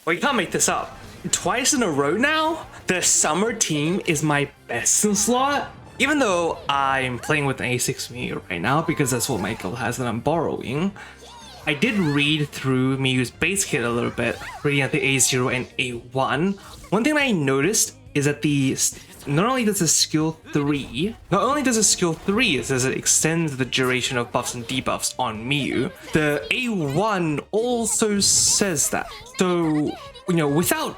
Well, you can't make this up. Twice in a row now, the summer team is my best in slot. Even though I'm playing with an A6 Miyu right now because that's what my guild has that I'm borrowing, I did read through Miyu's base kit a little bit, reading at the A0 and A1. One thing I noticed is that not only does the skill 3, it says it extends the duration of buffs and debuffs on Miyu, the A1 also says that. So, without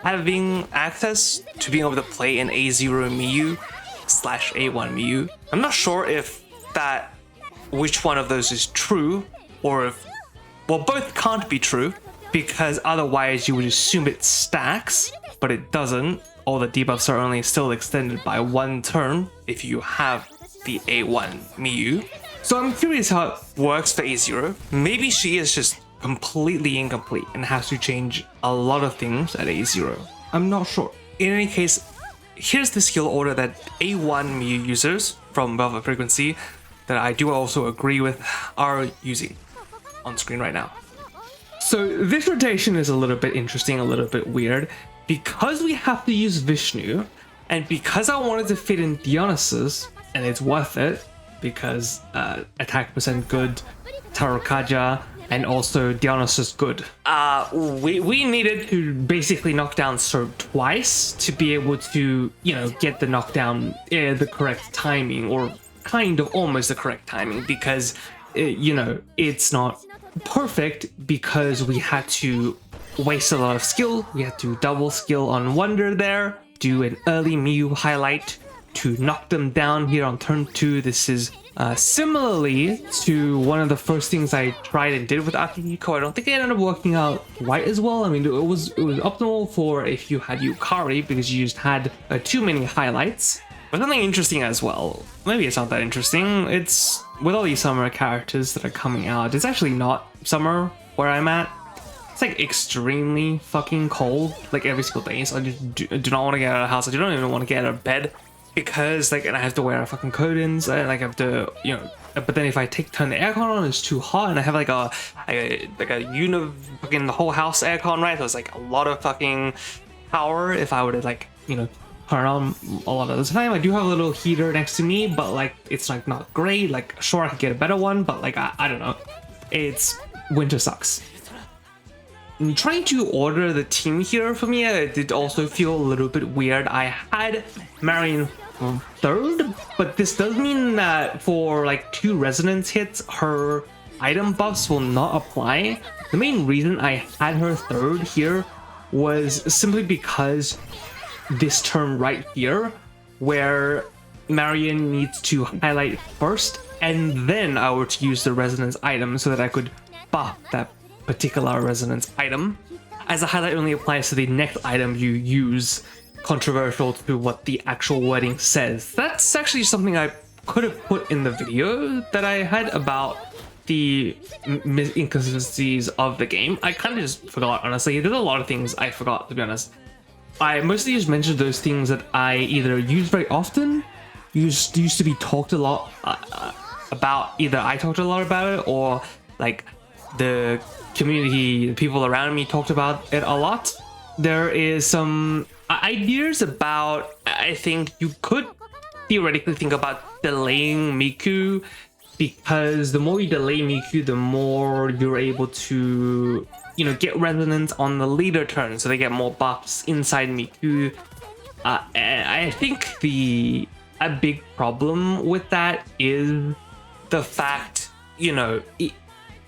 having access to being able to play an A0 Miyu / A1 Miyu, I'm not sure if which one of those is true, or if, well, both can't be true, because otherwise you would assume it stacks, but it doesn't. All the debuffs are only still extended by 1 turn if you have the A1 Miyu. So I'm curious how it works for A0. Maybe she is just completely incomplete and has to change a lot of things at A0. I'm not sure. In any case, here's the skill order that A1 Miyu users from Velvet Frequency that I do also agree with are using on screen right now. So this rotation is a little bit interesting, a little bit weird. Because we have to use Vishnu, and because I wanted to fit in Dionysus, and it's worth it, because attack percent good, Tarokaja, and also Dionysus good. We needed to basically knock down Surt twice to be able to, get the knockdown the correct timing, or kind of almost the correct timing, because, it's not perfect because we had to waste a lot of skill. We had to double skill on Wonder there, do an early Miyu highlight to knock them down here on turn 2. This is similarly to one of the first things I tried and did with Akihiko. I don't think it ended up working out quite as well. I mean, it was optimal for if you had Yukari because you just had too many highlights. But something interesting as well, maybe it's not that interesting, it's with all these summer characters that are coming out, it's actually not summer where I'm at. It's like extremely fucking cold, like every single day. So I just do not want to get out of the house. I do not even want to get out of bed because and I have to wear fucking coatings and I have to, but then if I turn the aircon on, it's too hot, and I have like a fucking the whole house aircon, right? So it's like a lot of fucking power if I were to turn on a lot of the time. I do have a little heater next to me, but like it's like not great. Like sure, I could get a better one, but like I don't know. Winter sucks. Trying to order the team here for me, it did also feel a little bit weird. I had Marion 3rd, but this does mean that for like 2 resonance hits, her item buffs will not apply. The main reason I had her 3rd here was simply because this turn right here, where Marion needs to highlight first, and then I were to use the resonance item so that I could buff that particular resonance item, as the highlight only applies to the next item you use, controversial to what the actual wording says. That's actually something I could have put in the video that I had about the inconsistencies of the game. I kind of just forgot, honestly. There's a lot of things I forgot, to be honest. I mostly just mentioned those things that I either use very often, used to be talked a lot about, either I talked a lot about it, or like the community, the people around me talked about it a lot. There is some ideas about, I think you could theoretically think about delaying Miku, because the more you delay Miku, the more you're able to, get resonance on the leader turn, so they get more buffs inside Miku. I think a big problem with that is the fact,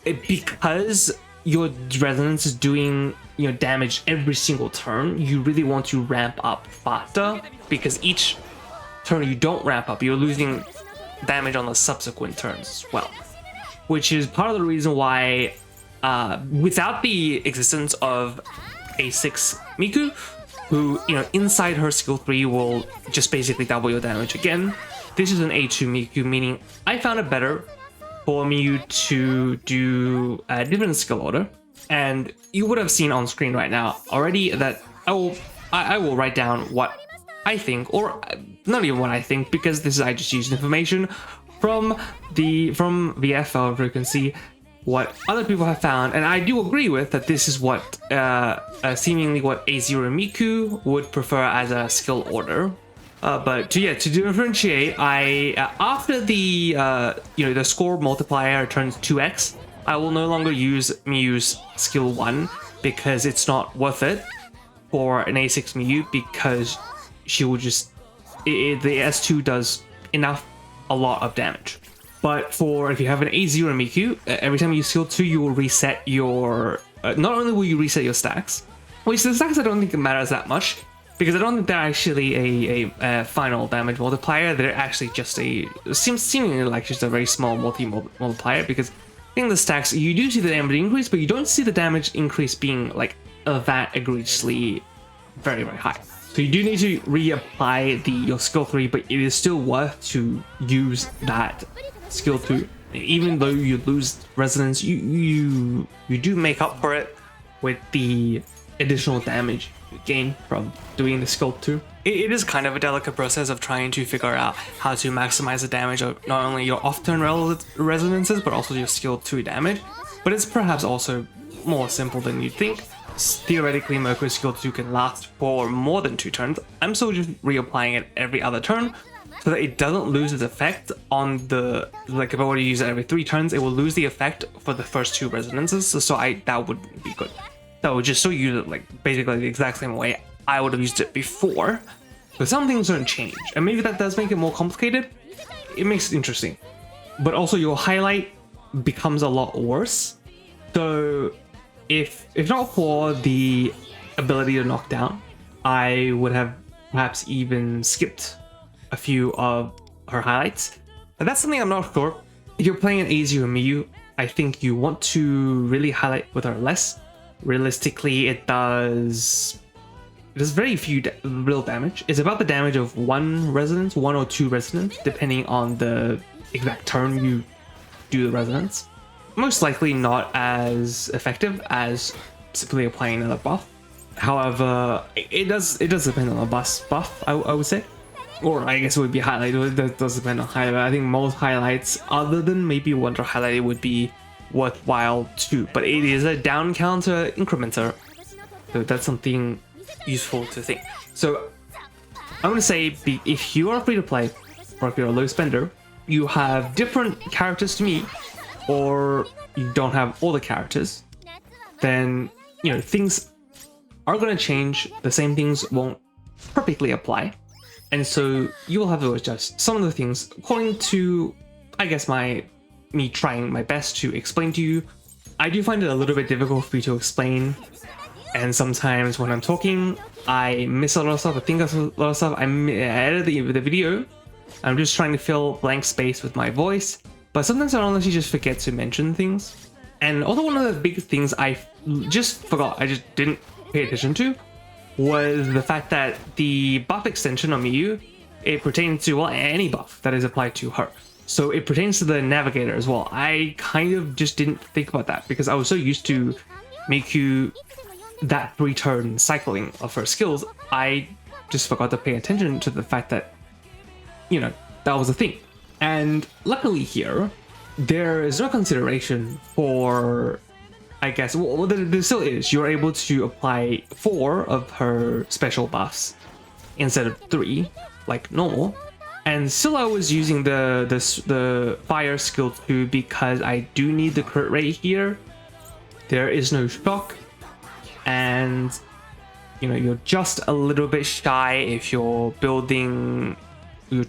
because your resonance is doing damage every single turn, you really want to ramp up faster, because each turn you don't ramp up, you're losing damage on the subsequent turns as well, which is part of the reason why without the existence of A6 Miku, who inside her skill 3 will just basically double your damage again, this is an A2 Miku, meaning I found it better for Miyu to do a different skill order. And you would have seen on screen right now already that I will write down what I think, or not even what I think, because I just used information from VFL Frequency. what other people have found, and I do agree with that this is what seemingly what A0 Miyu would prefer as a skill order. But to differentiate, I after the the score multiplier turns 2x, I will no longer use Miyu's skill 1 because it's not worth it for an A6 Miyu, because she will just the S2 does a lot of damage. But for if you have an A0 Miyu, every time you skill 2, you will reset your not only will you reset your stacks, which the stacks I don't think it matters that much, because I don't think they're actually a final damage multiplier. They're actually just seemingly like just a very small multiplier, because in the stacks you do see the damage increase, but you don't see the damage increase being like that egregiously very high. So you do need to reapply your skill 3, but it is still worth to use that skill 2. Even though you lose resonance, you do make up for it with the additional damage you gain from doing the skill 2. It is kind of a delicate process of trying to figure out how to maximize the damage of not only your off-turn resonances, but also your skill 2 damage. But it's perhaps also more simple than you'd think. Theoretically, Moko's skill 2 can last for more than 2 turns. I'm still just reapplying it every other turn so that it doesn't lose its effect on the, like if I were to use it every 3 turns, it will lose the effect for the first 2 resonances, so that wouldn't be good. That would just still use it like basically the exact same way I would have used it before. But some things don't change, and maybe that does make it more complicated. It makes it interesting. But also your highlight becomes a lot worse. So if not for the ability to knock down, I would have perhaps even skipped a few of her highlights. But that's something I'm not sure. If you're playing an A0 Miyu, I think you want to really highlight with her less. Realistically, it does very few real damage. It's about the damage of 1 resonance, 1 or 2 resonance, depending on the exact turn you do the resonance. Most likely not as effective as simply applying another buff. However, it does depend on the buff, I would say. Or I guess it would be highlighted. That does depend on highlight. I think most highlights, other than maybe Wonder Highlight, would be worthwhile too. But it is a down counter incrementer, so that's something useful to think. So I'm gonna say, if you are free to play, or if you're a low spender, you have different characters to meet, or you don't have all the characters, then things are going to change. The same things won't perfectly apply, and so you will have to adjust some of the things according to, I guess, me trying my best to explain to you. I do find it a little bit difficult for me to explain, and sometimes when I'm talking I miss a lot of stuff, I think of a lot of stuff. I edit the video, I'm just trying to fill blank space with my voice, but sometimes I honestly just forget to mention things. And also one of the big things I just forgot, I just didn't pay attention to, was the fact that the buff extension on Miyu, it pertains to, well, any buff that is applied to her. So it pertains to the navigator as well. I kind of just didn't think about that because I was so used to Miyu, that 3-turn cycling of her skills, I just forgot to pay attention to the fact that, that was a thing. And luckily here, there is no consideration for, I guess, well, there still is. You're able to apply 4 of her special buffs instead of 3, like normal. And still I was using the fire skill 2 because I do need the crit rate here. There is no shock, and you're just a little bit shy if you're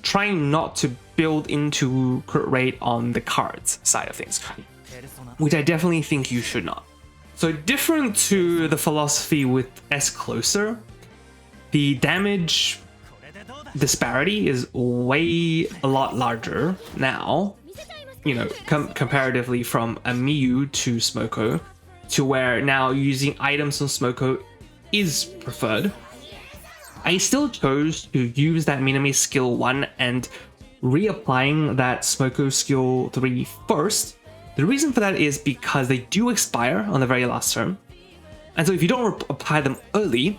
trying not to build into crit rate on the cards side of things, which I definitely think you should not. So different to the philosophy with S closer, the damage disparity is a lot larger now, comparatively from a Miyu to Smoko, to where now using items on Smoko is preferred. I still chose to use that Minami skill 1 and reapplying that Smoko skill 3 first. The reason for that is because they do expire on the very last turn, and so if you don't apply them early,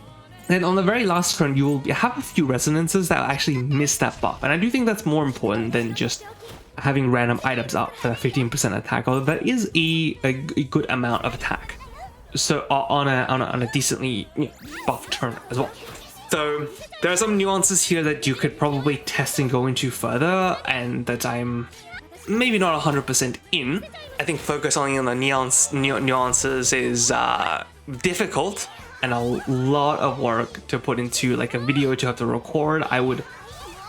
then on the very last turn you will have a few resonances that will actually miss that buff. And I do think that's more important than just having random items up for that 15% attack, although that is a good amount of attack. So on a decently buff turn as well. So there are some nuances here that you could probably test and go into further, and that I'm maybe not 100% in. I think focusing on the nuances is difficult and a lot of work to put into like a video to have to record. I would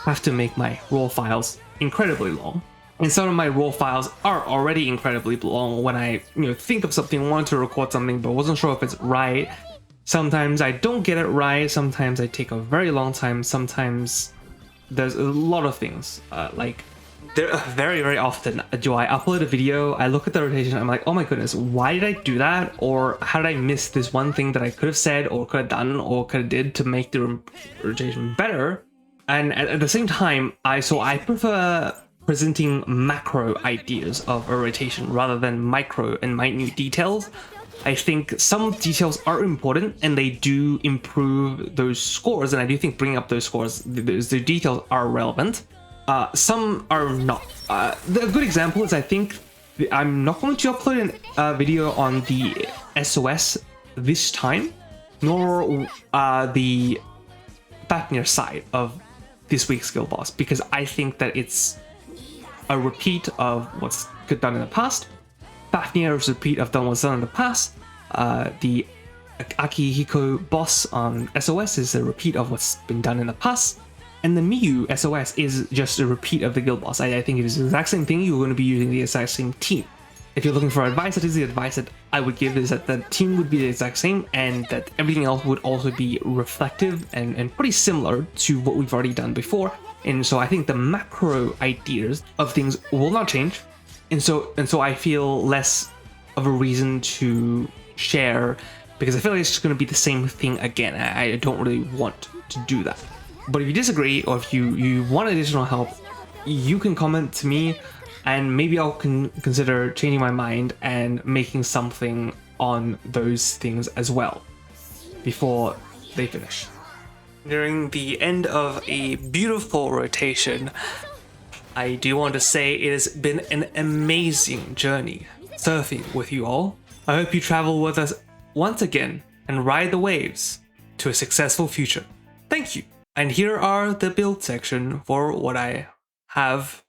have to make my raw files incredibly long. And some of my raw files are already incredibly long when I think of something, want to record something, but wasn't sure if it's right. Sometimes I don't get it right, sometimes I take a very long time, sometimes there's a lot of things. Like very often do I upload a video, I look at the rotation, I'm like, oh my goodness, why did I do that? Or how did I miss this one thing that I could have said or could have done or could have did to make the rotation better? And at the same time, I prefer presenting macro ideas of a rotation rather than micro and minute details. I think some details are important and they do improve those scores, and I do think bringing up those scores, the details are relevant. Some are not. The good example is I think I'm not going to upload a video on the SOS this time, nor the Fafnir side of this week's guild boss, because I think that it's a repeat of what's done in the past. Fafnir is a repeat of what's done in the past. The Akihiko boss on SOS is a repeat of what's been done in the past. And the Miyu SOS is just a repeat of the guild boss. I think it is the exact same thing. You're going to be using the exact same team. If you're looking for advice, that is the advice that I would give, is that the team would be the exact same and that everything else would also be reflective and pretty similar to what we've already done before. And so I think the macro ideas of things will not change. And so I feel less of a reason to share, because I feel like it's just going to be the same thing again. I don't really want to do that. But if you disagree, or if you want additional help, you can comment to me, and maybe I'll consider changing my mind and making something on those things as well before they finish. Nearing the end of a beautiful rotation, I do want to say it has been an amazing journey surfing with you all. I hope you travel with us once again and ride the waves to a successful future. Thank you. And here are the build section for what I have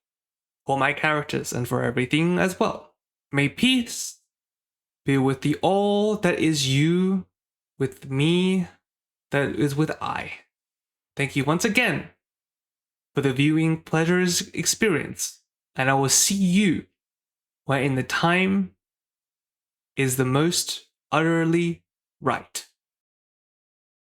for my characters and for everything as well. May peace be with the all that is you, with me that is with I. Thank you once again for the viewing pleasures experience, and I will see you when the time is the most utterly right.